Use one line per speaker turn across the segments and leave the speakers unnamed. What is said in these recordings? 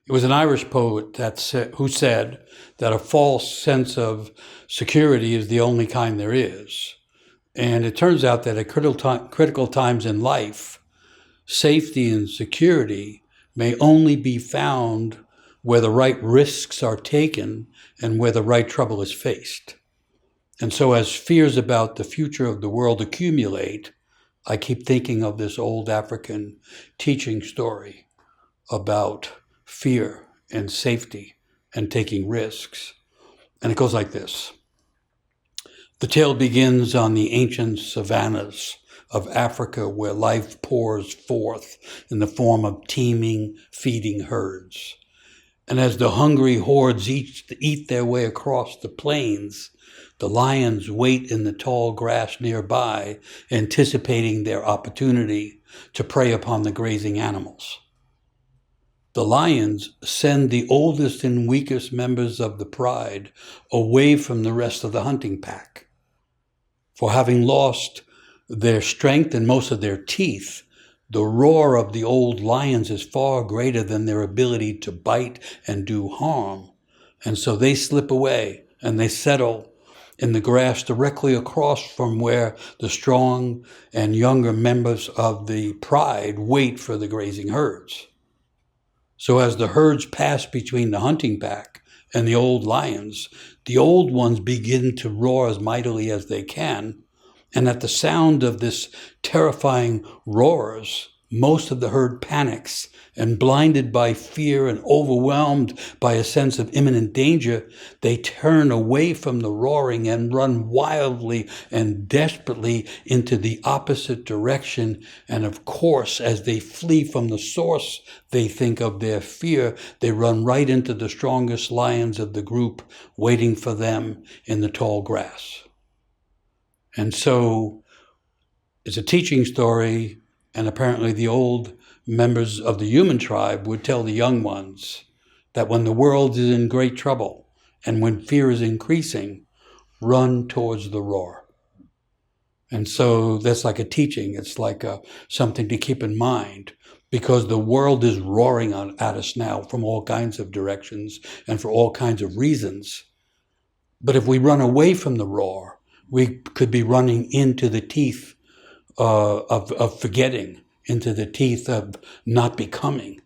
It was an Irish poet who said that a false sense of security is the only kind there is. And it turns out that at critical times in life, safety and security may only be found where the right risks are taken and where the right trouble is faced. And so as fears about the future of the world accumulate, I keep thinking of this old African teaching story about fear and safety and taking risks. And it goes like this. The tale begins on the ancient savannas of Africa, where life pours forth in the form of teeming, feeding herds. And as the hungry hordes eat their way across the plains, the lions wait in the tall grass nearby, anticipating their opportunity to prey upon the grazing animals. The lions send the oldest and weakest members of the pride away from the rest of the hunting pack. For having lost their strength and most of their teeth, the roar of the old lions is far greater than their ability to bite and do harm. And so they slip away and they settle in the grass directly across from where the strong and younger members of the pride wait for the grazing herds. So as the herds pass between the hunting pack and the old lions, the old ones begin to roar as mightily as they can. And at the sound of this terrifying roars, most of the herd panics, and blinded by fear and overwhelmed by a sense of imminent danger, they turn away from the roaring and run wildly and desperately into the opposite direction. And of course, as they flee from the source, they think of their fear, they run right into the strongest lions of the group, waiting for them in the tall grass. And so it's a teaching story, and apparently the old members of the human tribe would tell the young ones that when the world is in great trouble and when fear is increasing, run towards the roar. And so that's like a teaching. It's like something to keep in mind, because the world is roaring at us now from all kinds of directions and for all kinds of reasons. But if we run away from the roar, we could be running into the teeth of forgetting, into the teeth of not becoming.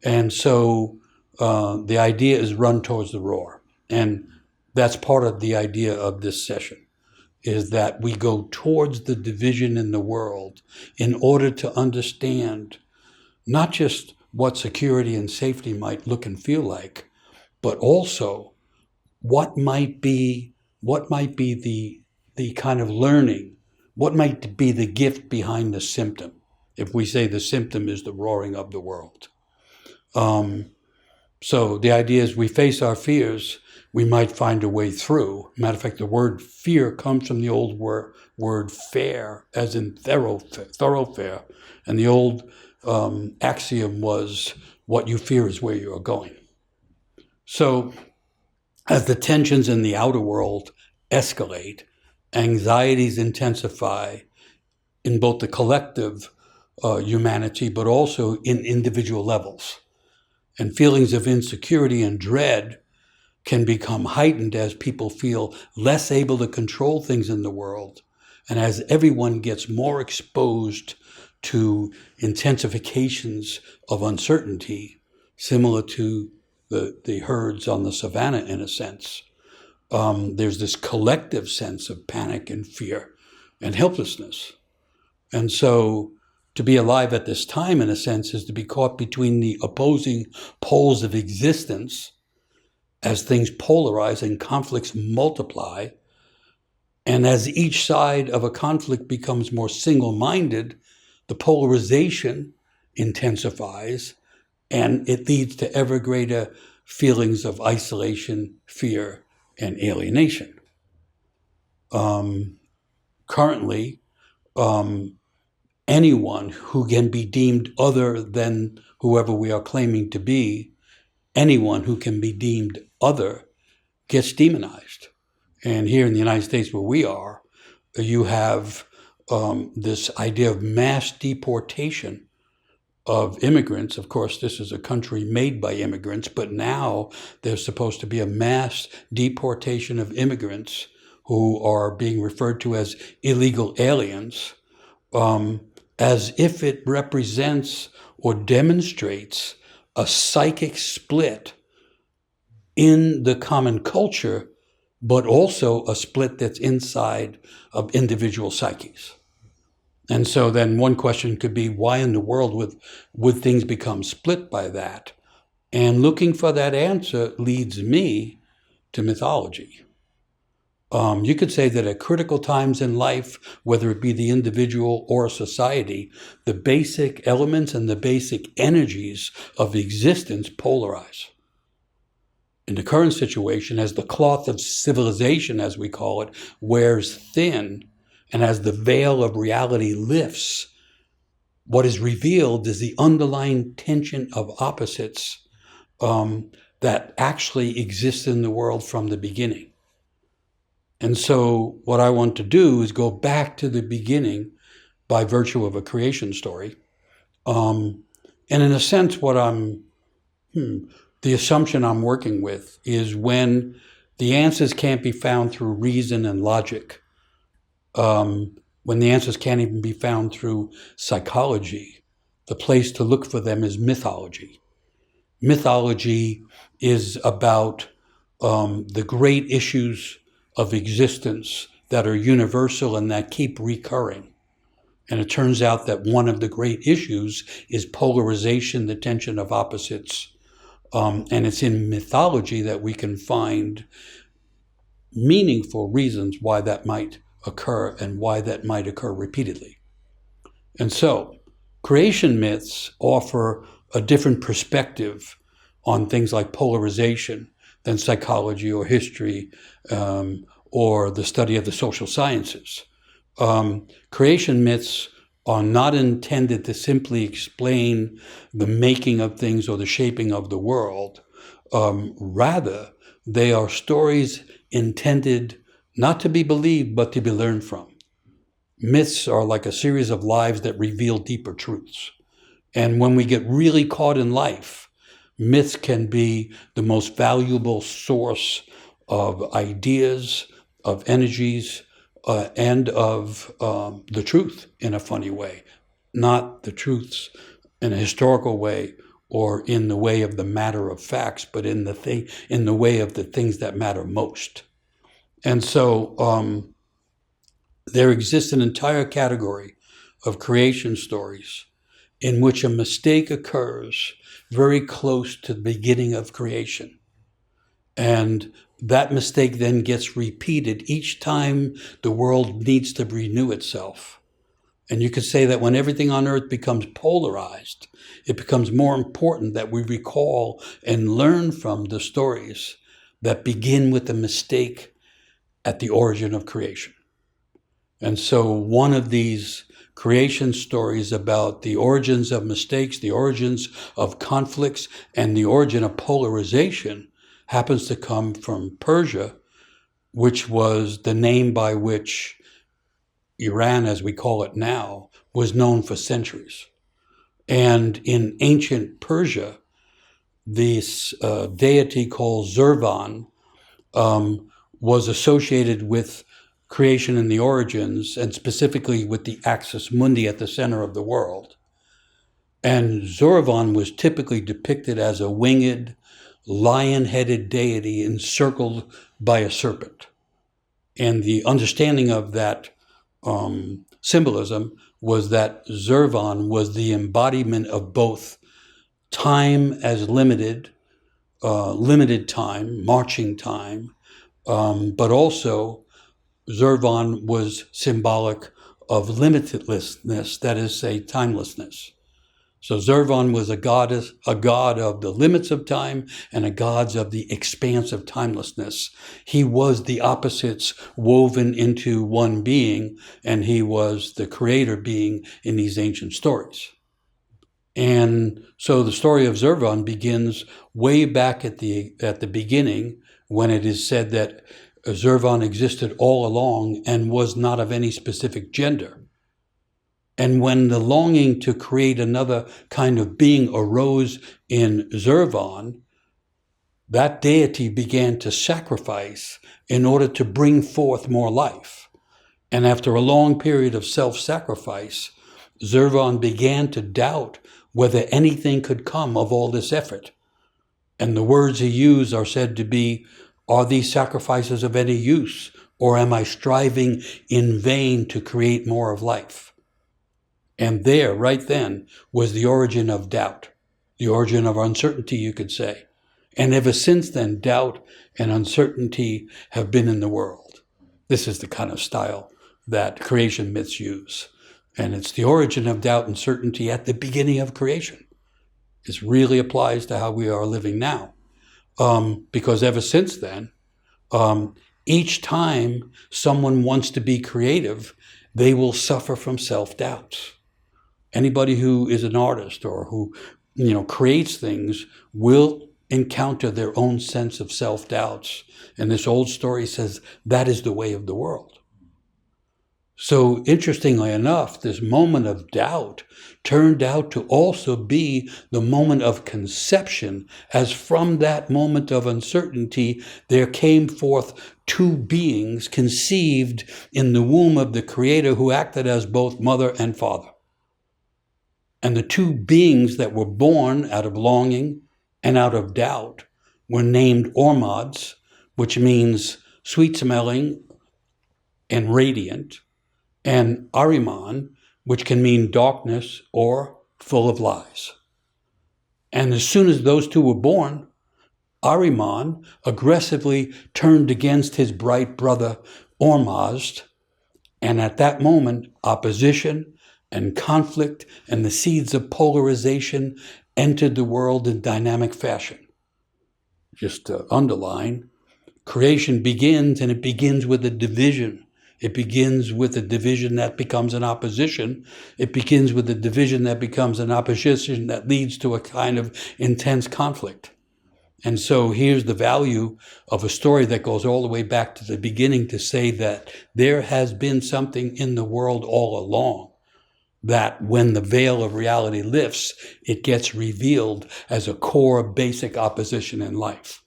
And so the idea is run towards the roar. And that's part of the idea of this session, is that we go towards the division in the world in order to understand not just what security and safety might look and feel like, but also what might be the kind of learning, what might be the gift behind the symptom, if we say the symptom is the roaring of the world. So the idea is we face our fears, we might find a way through. Matter of fact, the word fear comes from the old word fair, as in thoroughfare. And the old axiom was, what you fear is where you are going. So as the tensions in the outer world escalate, anxieties intensify in both the collective humanity, but also in individual levels. And feelings of insecurity and dread can become heightened as people feel less able to control things in the world, and as everyone gets more exposed to intensifications of uncertainty, similar to the herds on the savannah in a sense. There's this collective sense of panic and fear and helplessness. And so to be alive at this time, in a sense, is to be caught between the opposing poles of existence as things polarize and conflicts multiply. And as each side of a conflict becomes more single-minded, the polarization intensifies, and it leads to ever greater feelings of isolation, fear, and alienation. Currently, anyone who can be deemed other than whoever we are claiming to be, anyone who can be deemed other gets demonized. And here in the United States where we are, you have this idea of mass deportation of immigrants. Of course, this is a country made by immigrants, but now there's supposed to be a mass deportation of immigrants who are being referred to as illegal aliens, as if it represents or demonstrates a psychic split in the common culture, but also a split that's inside of individual psyches. And so then one question could be, why in the world would things become split by that? And looking for that answer leads me to mythology. You could say that at critical times in life, whether it be the individual or society, the basic elements and the basic energies of existence polarize. In the current situation, as the cloth of civilization, as we call it, wears thin, and as the veil of reality lifts, what is revealed is the underlying tension of opposites that actually exists in the world from the beginning. And so what I want to do is go back to the beginning by virtue of a creation story. And in a sense, the assumption I'm working with is when the answers can't be found through reason and logic, when the answers can't even be found through psychology, the place to look for them is mythology. Mythology is about the great issues of existence that are universal and that keep recurring. And it turns out that one of the great issues is polarization, the tension of opposites. And it's in mythology that we can find meaningful reasons why that might occur and why that might occur repeatedly. And so creation myths offer a different perspective on things like polarization than psychology or history or the study of the social sciences. Creation myths are not intended to simply explain the making of things or the shaping of the world. Rather, they are stories intended not to be believed, but to be learned from. Myths are like a series of lives that reveal deeper truths. And when we get really caught in life, myths can be the most valuable source of ideas, of energies, and of the truth in a funny way. Not the truths in a historical way or in the way of the matter of facts, but in the way of the things that matter most. And so there exists an entire category of creation stories in which a mistake occurs very close to the beginning of creation. And that mistake then gets repeated each time the world needs to renew itself. And you could say that when everything on earth becomes polarized, it becomes more important that we recall and learn from the stories that begin with the mistake at the origin of creation. And so one of these creation stories about the origins of mistakes, the origins of conflicts, and the origin of polarization happens to come from Persia, which was the name by which Iran, as we call it now, was known for centuries. And in ancient Persia, this deity called Zurvan was associated with creation and the origins, and specifically with the axis mundi at the center of the world. And Zurvan was typically depicted as a winged, lion-headed deity encircled by a serpent. And the understanding of that symbolism was that Zurvan was the embodiment of both time as limited time, marching time, but also Zurvan was symbolic of limitlessness, that is, say, timelessness. So Zurvan was a god of the limits of time and a god of the expanse of timelessness. He was the opposites woven into one being, and he was the creator being in these ancient stories. And so the story of Zurvan begins way back at the beginning, when it is said that Zurvan existed all along and was not of any specific gender. And when the longing to create another kind of being arose in Zervan, that deity began to sacrifice in order to bring forth more life. And after a long period of self-sacrifice, Zervan began to doubt whether anything could come of all this effort. And the words he used are said to be, "Are these sacrifices of any use, or am I striving in vain to create more of life?" And there, right then, was the origin of doubt, the origin of uncertainty, you could say. And ever since then, doubt and uncertainty have been in the world. This is the kind of style that creation myths use. And it's the origin of doubt and certainty at the beginning of creation. This really applies to how we are living now. Because ever since then, each time someone wants to be creative, they will suffer from self-doubts. Anybody who is an artist or who, creates things will encounter their own sense of self-doubts. And this old story says that is the way of the world. So interestingly enough, this moment of doubt turned out to also be the moment of conception, as from that moment of uncertainty, there came forth two beings conceived in the womb of the Creator who acted as both mother and father. And the two beings that were born out of longing and out of doubt were named Ormads, which means sweet-smelling and radiant, and Ahriman, which can mean darkness or full of lies. And as soon as those two were born, Ahriman aggressively turned against his bright brother Ormazd, and at that moment, opposition and conflict and the seeds of polarization entered the world in dynamic fashion. Just to underline, creation begins, and it begins with a division. It begins with a division that becomes an opposition. It begins with a division that becomes an opposition that leads to a kind of intense conflict. And so here's the value of a story that goes all the way back to the beginning to say that there has been something in the world all along, that when the veil of reality lifts, it gets revealed as a core basic opposition in life.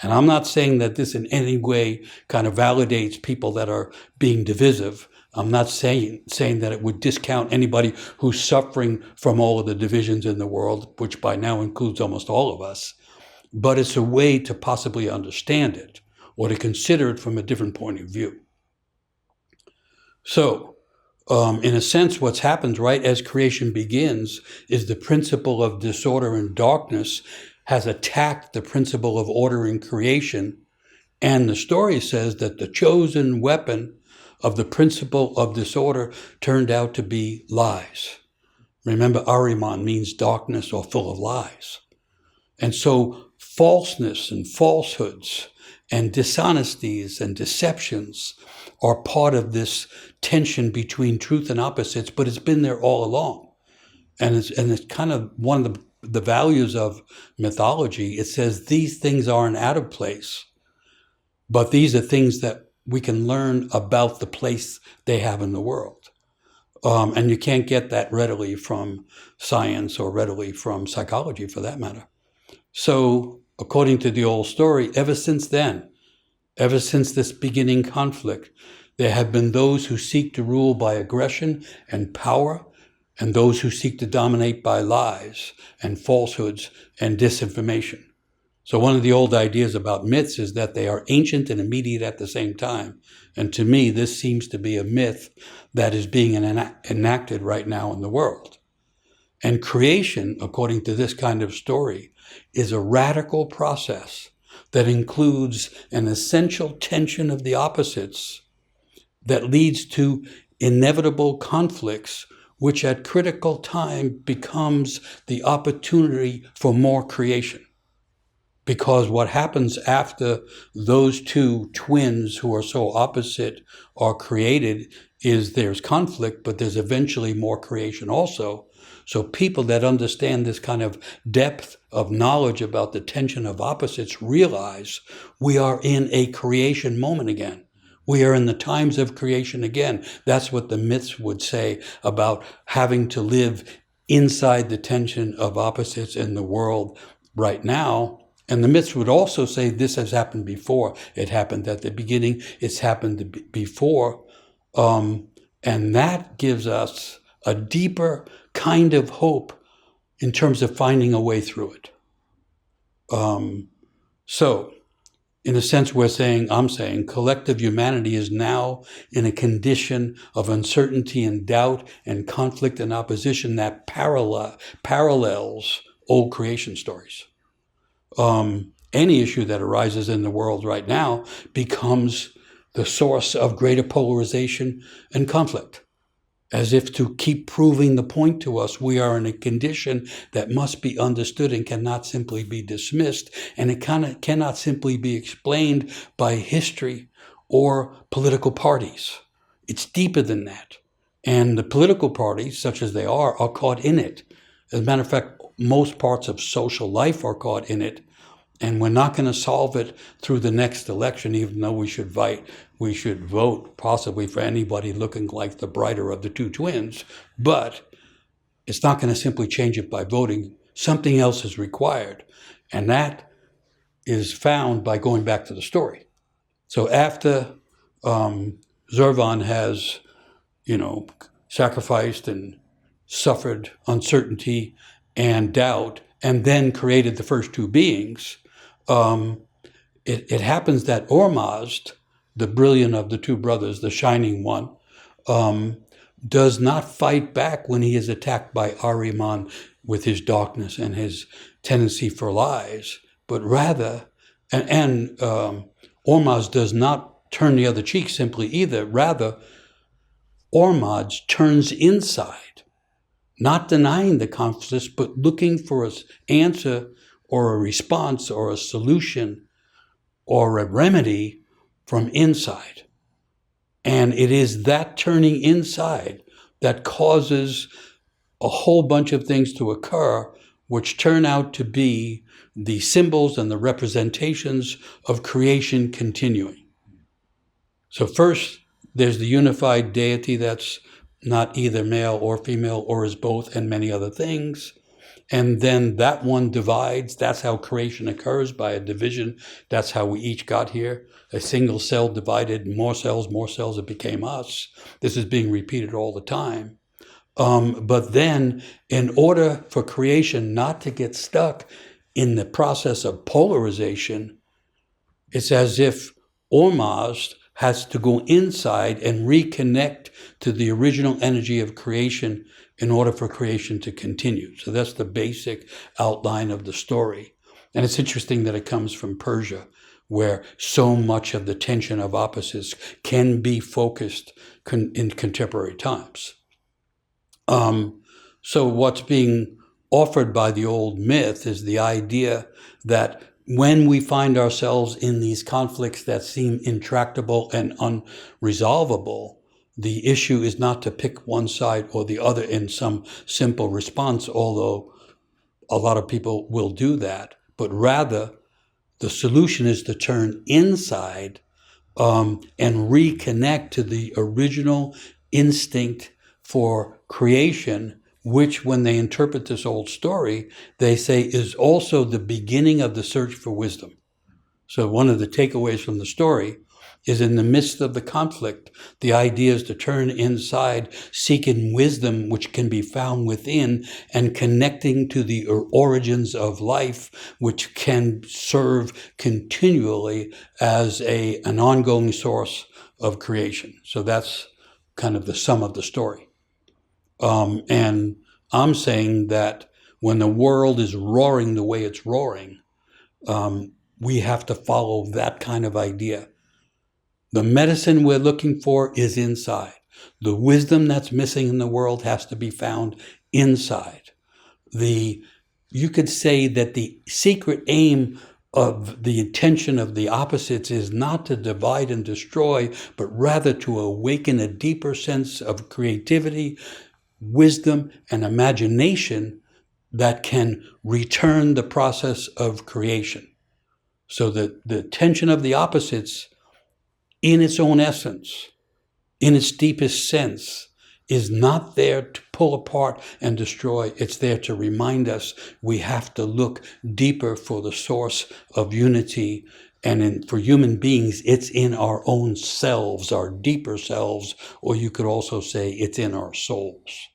And I'm not saying that this in any way kind of validates people that are being divisive. I'm not saying that it would discount anybody who's suffering from all of the divisions in the world, which by now includes almost all of us. But it's a way to possibly understand it or to consider it from a different point of view. So, in a sense, what's happened right as creation begins is the principle of disorder and darkness has attacked the principle of order in creation. And the story says that the chosen weapon of the principle of disorder turned out to be lies. Remember, Ahriman means darkness or full of lies. And so falseness and falsehoods and dishonesties and deceptions are part of this tension between truth and opposites, but it's been there all along. And it's kind of one of the values of mythology. It says these things aren't out of place, but these are things that we can learn about the place they have in the world. And you can't get that readily from science or readily from psychology for that matter. So according to the old story, ever since then, ever since this beginning conflict, there have been those who seek to rule by aggression and power, and those who seek to dominate by lies and falsehoods and disinformation. So one of the old ideas about myths is that they are ancient and immediate at the same time. And to me, this seems to be a myth that is being enacted right now in the world. And creation, according to this kind of story, is a radical process that includes an essential tension of the opposites that leads to inevitable conflicts, which at critical time becomes the opportunity for more creation. Because what happens after those two twins who are so opposite are created is there's conflict, but there's eventually more creation also. So people that understand this kind of depth of knowledge about the tension of opposites realize we are in a creation moment again. We are in the times of creation again. That's what the myths would say about having to live inside the tension of opposites in the world right now. And the myths would also say this has happened before. It happened at the beginning. It's happened before. And that gives us a deeper kind of hope in terms of finding a way through it. So, in a sense, I'm saying, collective humanity is now in a condition of uncertainty and doubt and conflict and opposition that parallels old creation stories. Any issue that arises in the world right now becomes the source of greater polarization and conflict, as if to keep proving the point to us. We are in a condition that must be understood and cannot simply be dismissed, and it cannot simply be explained by history or political parties. It's deeper than that. And the political parties, such as they are caught in it. As a matter of fact, most parts of social life are caught in it. And we're not going to solve it through the next election, even though we should vote possibly for anybody looking like the brighter of the two twins. But it's not going to simply change it by voting. Something else is required. And that is found by going back to the story. So after Zervan has, sacrificed and suffered uncertainty and doubt, and then created the first two beings, it happens that Ormazd, the brilliant of the two brothers, the shining one, does not fight back when he is attacked by Ahriman with his darkness and his tendency for lies, but rather, and Ormazd does not turn the other cheek simply either. Rather, Ormazd turns inside, not denying the conflict, but looking for an answer or a response or a solution or a remedy from inside. And it is that turning inside that causes a whole bunch of things to occur, which turn out to be the symbols and the representations of creation continuing. So first, there's the unified deity that's not either male or female or is both, and many other things. And then that one divides. That's how creation occurs, by a division. That's how we each got here. A single cell divided, more cells, it became us. This is being repeated all the time. But then, in order for creation not to get stuck in the process of polarization, it's as if Ormazd has to go inside and reconnect to the original energy of creation in order for creation to continue. So that's the basic outline of the story. And it's interesting that it comes from Persia, where so much of the tension of opposites can be focused in contemporary times. So what's being offered by the old myth is the idea that when we find ourselves in these conflicts that seem intractable and unresolvable, the issue is not to pick one side or the other in some simple response, although a lot of people will do that, but rather the solution is to turn inside and reconnect to the original instinct for creation, which, when they interpret this old story, they say is also the beginning of the search for wisdom. So one of the takeaways from the story is, in the midst of the conflict, the idea is to turn inside, seeking wisdom which can be found within, and connecting to the origins of life, which can serve continually as an ongoing source of creation. So that's kind of the sum of the story. And I'm saying that when the world is roaring the way it's roaring, we have to follow that kind of idea. The medicine we're looking for is inside. The wisdom that's missing in the world has to be found inside. You could say that the secret aim of the intention of the opposites is not to divide and destroy, but rather to awaken a deeper sense of creativity, wisdom, and imagination that can return the process of creation. So that the tension of the opposites in its own essence, in its deepest sense, is not there to pull apart and destroy. It's there to remind us we have to look deeper for the source of unity. And for human beings, it's in our own selves, our deeper selves, or you could also say it's in our souls.